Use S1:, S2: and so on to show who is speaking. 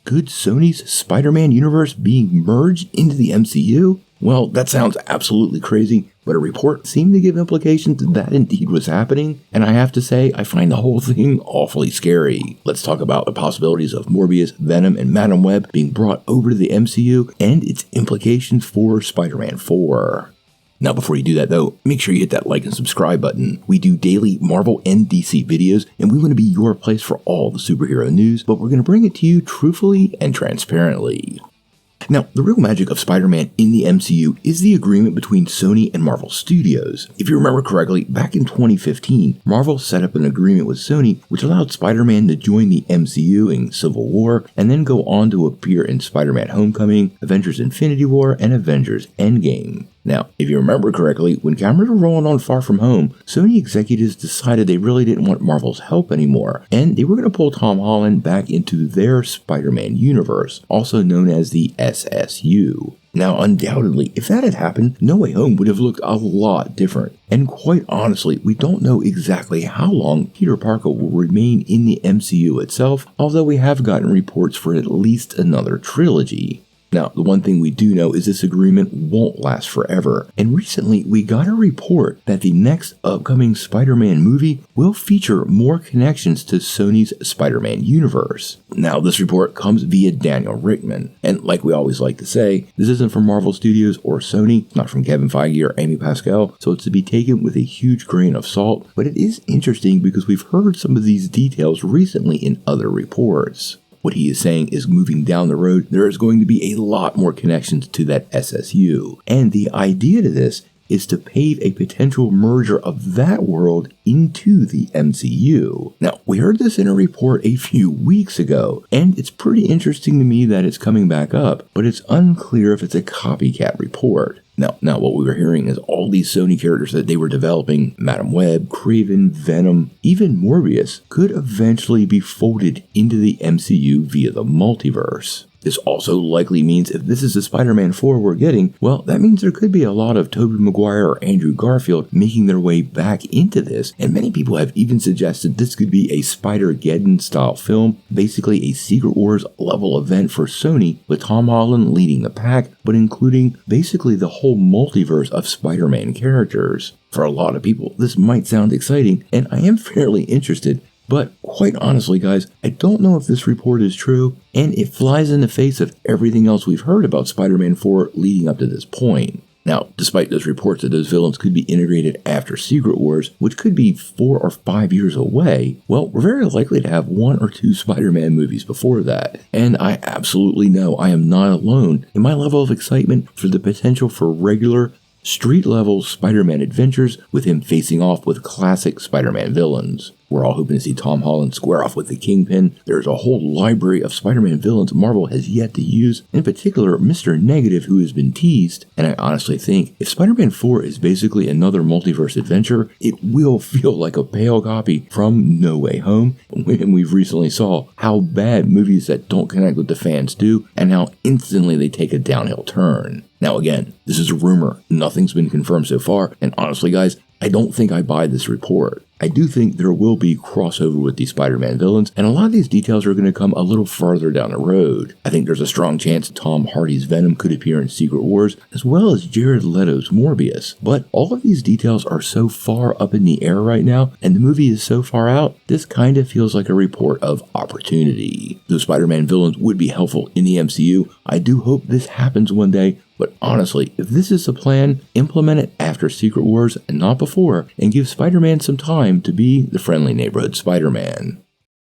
S1: Could Sony's Spider-Man universe be merged into the MCU? Well, that sounds absolutely crazy, but a report seemed to give implications that indeed was happening, and I have to say, I find the whole thing awfully scary. Let's talk about the possibilities of Morbius, Venom, and Madam Web being brought over to the MCU and its implications for Spider-Man 4. Now, before you do that though, make sure you hit that like and subscribe button. We do daily Marvel and DC videos, and we want to be your place for all the superhero news, but we're going to bring it to you truthfully and transparently. Now, the real magic of Spider-Man in the MCU is the agreement between Sony and Marvel Studios. If you remember correctly, back in 2015, Marvel set up an agreement with Sony which allowed Spider-Man to join the MCU in Civil War and then go on to appear in Spider-Man Homecoming, Avengers Infinity War, and Avengers Endgame. Now, if you remember correctly, when cameras were rolling on Far From Home, Sony executives decided they really didn't want Marvel's help anymore, and they were going to pull Tom Holland back into their Spider-Man universe, also known as the SSU. Now, undoubtedly, if that had happened, No Way Home would have looked a lot different. And quite honestly, we don't know exactly how long Peter Parker will remain in the MCU itself, although we have gotten reports for at least another trilogy. Now, the one thing we do know is this agreement won't last forever, and recently we got a report that the next upcoming Spider-Man movie will feature more connections to Sony's Spider-Man universe. Now, this report comes via Daniel Richtman, and like we always like to say, this isn't from Marvel Studios or Sony, it's not from Kevin Feige or Amy Pascal, so it's to be taken with a huge grain of salt, but it is interesting because we've heard some of these details recently in other reports. What he is saying is moving down the road, there is going to be a lot more connections to that SSU. And the idea to this is to pave a potential merger of that world into the MCU. Now, we heard this in a report a few weeks ago, and it's pretty interesting to me that it's coming back up, but it's unclear if it's a copycat report. Now, what we were hearing is all these Sony characters that they were developing, Madam Web, Kraven, Venom, even Morbius, could eventually be folded into the MCU via the multiverse. This also likely means if this is the Spider-Man 4 we're getting, well, that means there could be a lot of Tobey Maguire or Andrew Garfield making their way back into this, and many people have even suggested this could be a Spider-Geddon style film, basically a Secret Wars level event for Sony, with Tom Holland leading the pack, but including basically the whole multiverse of Spider-Man characters. For a lot of people, this might sound exciting, and I am fairly interested. But quite honestly, guys, I don't know if this report is true, and it flies in the face of everything else we've heard about Spider-Man 4 leading up to this point. Now, despite those reports that those villains could be integrated after Secret Wars, which could be 4 or 5 years away, well, we're very likely to have 1 or 2 Spider-Man movies before that. And I absolutely know I am not alone in my level of excitement for the potential for regular, street-level Spider-Man adventures with him facing off with classic Spider-Man villains. We're all hoping to see Tom Holland square off with the Kingpin. There's a whole library of Spider-Man villains Marvel has yet to use, in particular Mr. Negative, who has been teased, and I honestly think if Spider-Man 4 is basically another multiverse adventure, it will feel like a pale copy from No Way Home, when we've recently saw how bad movies that don't connect with the fans do, and how instantly they take a downhill turn. Now again, this is a rumor, nothing's been confirmed so far, and honestly guys, I don't think I buy this report. I do think there will be crossover with these Spider-Man villains, and a lot of these details are going to come a little farther down the road. I think there's a strong chance Tom Hardy's Venom could appear in Secret Wars, as well as Jared Leto's Morbius. But all of these details are so far up in the air right now, and the movie is so far out, this kind of feels like a report of opportunity. Those Spider-Man villains would be helpful in the MCU. I do hope this happens one day. But honestly, if this is the plan, implement it after Secret Wars and not before, and give Spider-Man some time to be the friendly neighborhood Spider-Man.